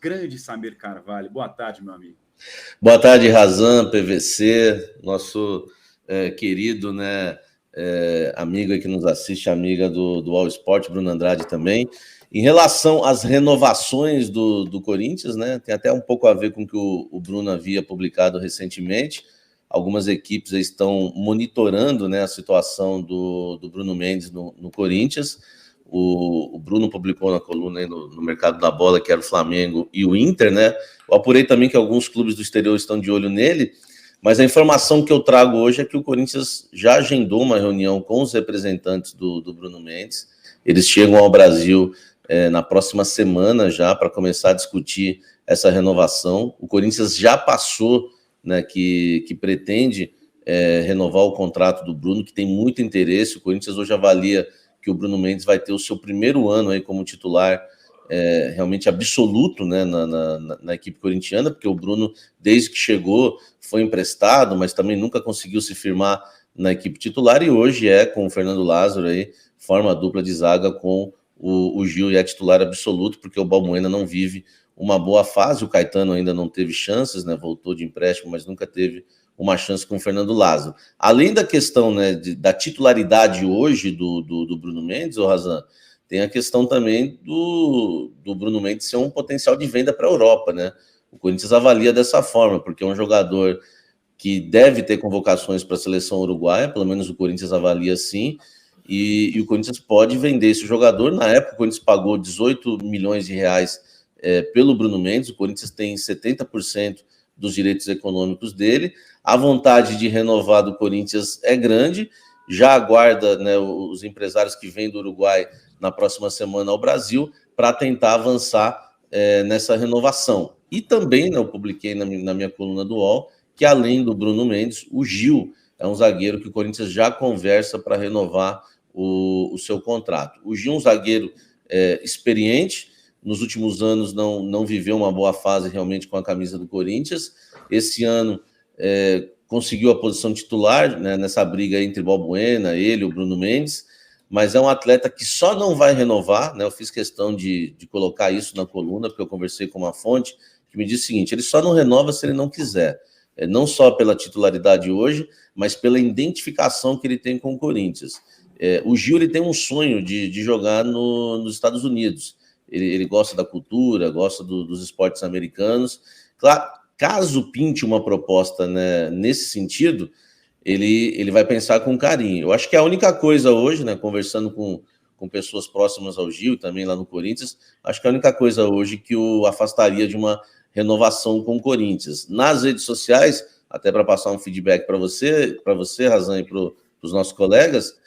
grande Samir Carvalho. Boa tarde, meu amigo. Boa tarde, Razan, PVC, nosso querido, né, amigo aí que nos assiste, amiga do All Sport, Bruno Andrade também. Em relação às renovações do Corinthians, né, tem até um pouco a ver com o que o Bruno havia publicado recentemente. Algumas equipes estão monitorando, né, a situação do Bruno Mendes no Corinthians. O Bruno publicou na coluna aí no Mercado da Bola, que era o Flamengo e o Inter, né? Eu apurei também que alguns clubes do exterior estão de olho nele, mas a informação que eu trago hoje é que o Corinthians já agendou uma reunião com os representantes do Bruno Mendes. Eles chegam ao Brasil na próxima semana já para começar a discutir essa renovação. O Corinthians já passou, né, que pretende renovar o contrato do Bruno, que tem muito interesse. O Corinthians hoje avalia que o Bruno Mendes vai ter o seu primeiro ano aí como titular realmente absoluto, né, na equipe corintiana, porque o Bruno, desde que chegou, foi emprestado, mas também nunca conseguiu se firmar na equipe titular, e hoje com o Fernando Lázaro aí, forma a dupla de zaga com o Gil, e é titular absoluto, porque o Balbuena não vive uma boa fase. O Caetano ainda não teve chances, né, voltou de empréstimo, mas nunca teve uma chance com o Fernando Lázaro. Além da questão, né, da titularidade hoje do Bruno Mendes, ô Razan, tem a questão também do Bruno Mendes ser um potencial de venda para a Europa, né? O Corinthians avalia dessa forma, porque é um jogador que deve ter convocações para a seleção uruguaia, pelo menos o Corinthians avalia assim, e o Corinthians pode vender esse jogador. Na época, o Corinthians pagou 18 milhões de reais pelo Bruno Mendes. O Corinthians tem 70% dos direitos econômicos dele. A vontade de renovar do Corinthians é grande, já aguarda, né, os empresários que vêm do Uruguai na próxima semana ao Brasil para tentar avançar nessa renovação. E também, né, eu publiquei na minha coluna do UOL que, além do Bruno Mendes, o Gil é um zagueiro que o Corinthians já conversa para renovar o seu contrato. O Gil é um zagueiro experiente, nos últimos anos não viveu uma boa fase realmente com a camisa do Corinthians. Esse ano conseguiu a posição titular, né, nessa briga entre Balbuena, ele e o Bruno Mendes, mas é um atleta que só não vai renovar, né? Eu fiz questão de colocar isso na coluna, porque eu conversei com uma fonte que me disse o seguinte: ele só não renova se ele não quiser, não só pela titularidade hoje, mas pela identificação que ele tem com o Corinthians. O Gil, ele tem um sonho de jogar nos Estados Unidos. Ele gosta da cultura, gosta dos esportes americanos. Claro, caso pinte uma proposta, né, nesse sentido, ele vai pensar com carinho. Eu acho que a única coisa hoje, né, conversando com pessoas próximas ao Gil, também lá no Corinthians, acho que a única coisa hoje que o afastaria de uma renovação com o Corinthians. Nas redes sociais, até para passar um feedback para você, Razan, e para os nossos colegas,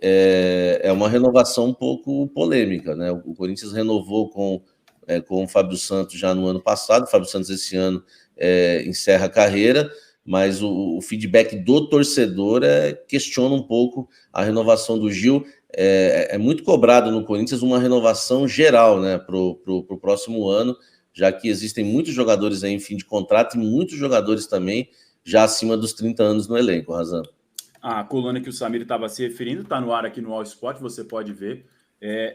é uma renovação um pouco polêmica, né? O Corinthians renovou com o Fábio Santos já no ano passado. O Fábio Santos esse ano encerra a carreira, mas o feedback do torcedor questiona um pouco a renovação do Gil. É muito cobrado no Corinthians uma renovação geral, né, para o próximo ano, já que existem muitos jogadores aí em fim de contrato e muitos jogadores também já acima dos 30 anos no elenco, Razan. A coluna que o Samir estava se referindo está no ar aqui no All Sport, você pode ver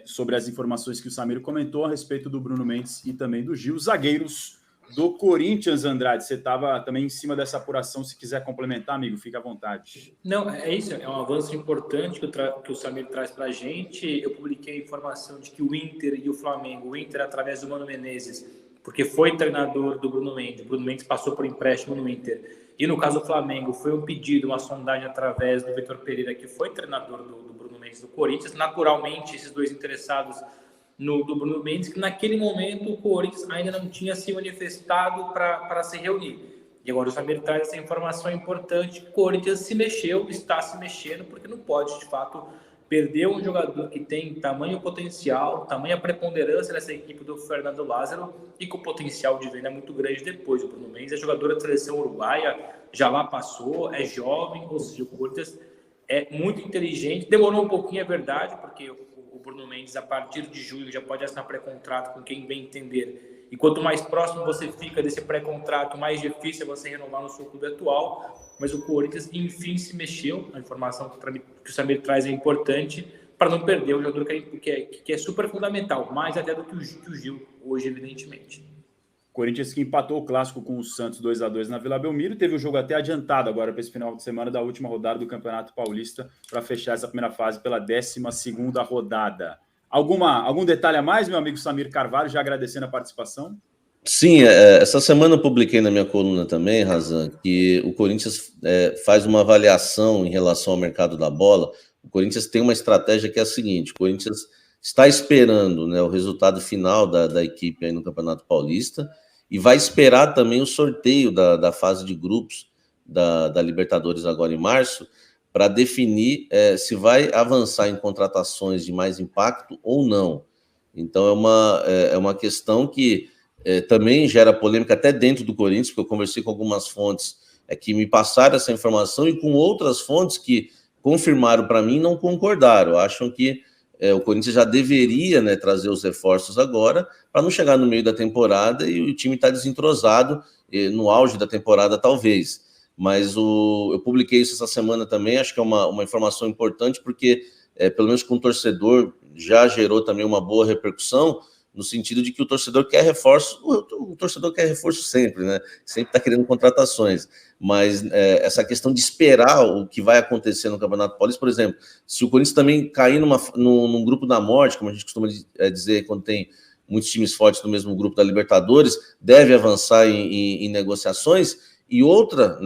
sobre as informações que o Samir comentou a respeito do Bruno Mendes e também do Gil, zagueiros do Corinthians. Andrade, você estava também em cima dessa apuração, se quiser complementar, amigo, fica à vontade. Não, é isso, é um avanço importante que o Samir traz para a gente. Eu publiquei a informação de que o Inter e o Flamengo, o Inter através do Mano Menezes, porque foi treinador do Bruno Mendes, o Bruno Mendes passou por empréstimo no Inter, e no caso do Flamengo foi um pedido, uma sondagem através do Vitor Pereira, que foi treinador do Bruno Mendes do Corinthians. Naturalmente, esses dois interessados do Bruno Mendes, que naquele momento o Corinthians ainda não tinha se manifestado para se reunir. E agora o Samir traz essa informação importante: o Corinthians se mexeu, está se mexendo, porque não pode, de fato, perder um jogador que tem tamanho potencial, tamanha preponderância nessa equipe do Fernando Lázaro, e com potencial de venda muito grande depois. O Bruno Mendes é jogador da seleção uruguaia, já lá passou, é jovem, ou seja, o Corinthians é muito inteligente. Demorou um pouquinho, é verdade, porque o Bruno Mendes, a partir de julho, já pode assinar pré-contrato com quem bem entender. E quanto mais próximo você fica desse pré-contrato, mais difícil é você renovar no seu clube atual. Mas o Corinthians, enfim, se mexeu. A informação que o Samir traz é importante para não perder o jogador que é super fundamental, mais até do que o Gil hoje, evidentemente. Corinthians que empatou o clássico com o Santos 2-2 na Vila Belmiro, teve o jogo até adiantado agora para esse final de semana da última rodada do Campeonato Paulista para fechar essa primeira fase pela 12ª rodada. Algum detalhe a mais, meu amigo Samir Carvalho, já agradecendo a participação? Sim, essa semana eu publiquei na minha coluna também, Razan, que o Corinthians faz uma avaliação em relação ao mercado da bola. O Corinthians tem uma estratégia que é a seguinte: o Corinthians está esperando, né, o resultado final da equipe aí no Campeonato Paulista e vai esperar também o sorteio da fase de grupos da Libertadores agora em março para definir se vai avançar em contratações de mais impacto ou não. Então é uma questão que também gera polêmica até dentro do Corinthians, porque eu conversei com algumas fontes que me passaram essa informação e com outras fontes que confirmaram para mim não concordaram, acham que o Corinthians já deveria, né, trazer os reforços agora, para não chegar no meio da temporada e o time está desentrosado, no auge da temporada talvez. Mas eu publiquei isso essa semana também, acho que é uma informação importante, porque pelo menos com o torcedor já gerou também uma boa repercussão, no sentido de que o torcedor quer reforço, o torcedor quer reforço sempre, né? Sempre está querendo contratações, mas essa questão de esperar o que vai acontecer no Campeonato Paulista, por exemplo, se o Corinthians também cair num grupo da morte, como a gente costuma dizer quando tem muitos times fortes no mesmo grupo da Libertadores, deve avançar em negociações. E outro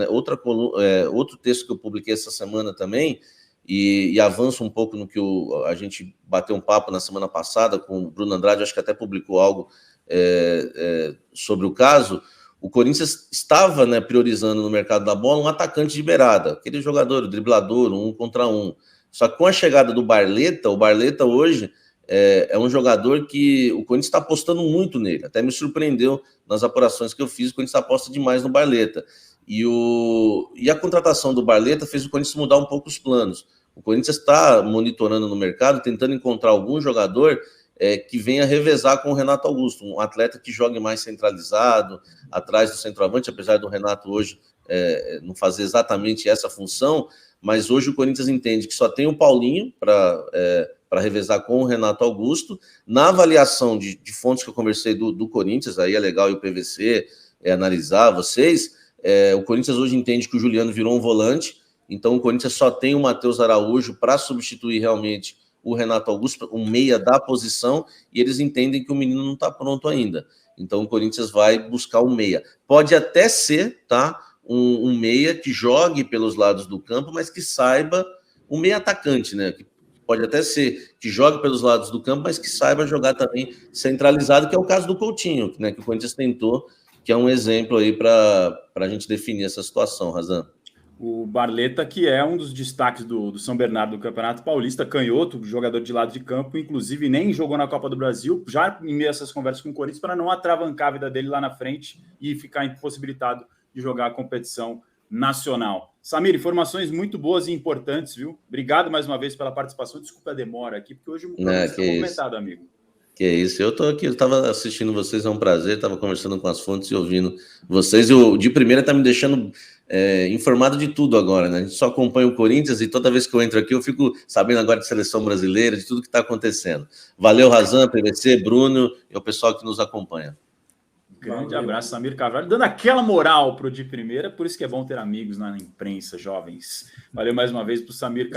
texto que eu publiquei essa semana também, e avanço um pouco no que a gente bateu um papo na semana passada com o Bruno Andrade, acho que até publicou algo sobre o caso. O Corinthians estava, né, priorizando no mercado da bola um atacante de beirada, aquele jogador, o driblador, 1 contra 1. Só que com a chegada do Barleta, o Barleta hoje é um jogador que o Corinthians está apostando muito nele. Até me surpreendeu nas apurações que eu fiz, o Corinthians aposta demais no Barleta. E a contratação do Barleta fez o Corinthians mudar um pouco os planos. O Corinthians está monitorando no mercado, tentando encontrar algum jogador que venha revezar com o Renato Augusto, um atleta que jogue mais centralizado, atrás do centroavante, apesar do Renato hoje não fazer exatamente essa função, mas hoje o Corinthians entende que só tem o Paulinho para revezar com o Renato Augusto. Na avaliação de fontes que eu conversei do Corinthians, aí é legal o PVC analisar vocês, o Corinthians hoje entende que o Juliano virou um volante, então o Corinthians só tem o Matheus Araújo para substituir realmente o Renato Augusto, um meia da posição, e eles entendem que o menino não está pronto ainda. Então o Corinthians vai buscar um meia. Pode até ser, tá, um meia que jogue pelos lados do campo, mas que saiba, um meia atacante, né? Pode até ser que jogue pelos lados do campo, mas que saiba jogar também centralizado, que é o caso do Coutinho, né, que o Corinthians tentou, que é um exemplo aí para a gente definir essa situação, Razan. O Barleta, que é um dos destaques do São Bernardo do Campeonato Paulista, canhoto, jogador de lado de campo, inclusive nem jogou na Copa do Brasil, já em meio a essas conversas com o Corinthians, para não atravancar a vida dele lá na frente e ficar impossibilitado de jogar a competição nacional. Samir, informações muito boas e importantes, viu? Obrigado mais uma vez pela participação. Desculpa a demora aqui, porque hoje o programa está movimentado, amigo. Que é isso, eu estou aqui, eu estava assistindo vocês, é um prazer, estava conversando com as fontes e ouvindo vocês, e o de primeira está me deixando informado de tudo agora, né? A gente só acompanha o Corinthians e toda vez que eu entro aqui eu fico sabendo agora de seleção brasileira, de tudo que está acontecendo. Valeu, Razan, PVC, Bruno e o pessoal que nos acompanha. Grande abraço, Samir Carvalho, dando aquela moral para o de primeira, por isso que é bom ter amigos na imprensa, jovens. Valeu mais uma vez para o Samir Carvalho.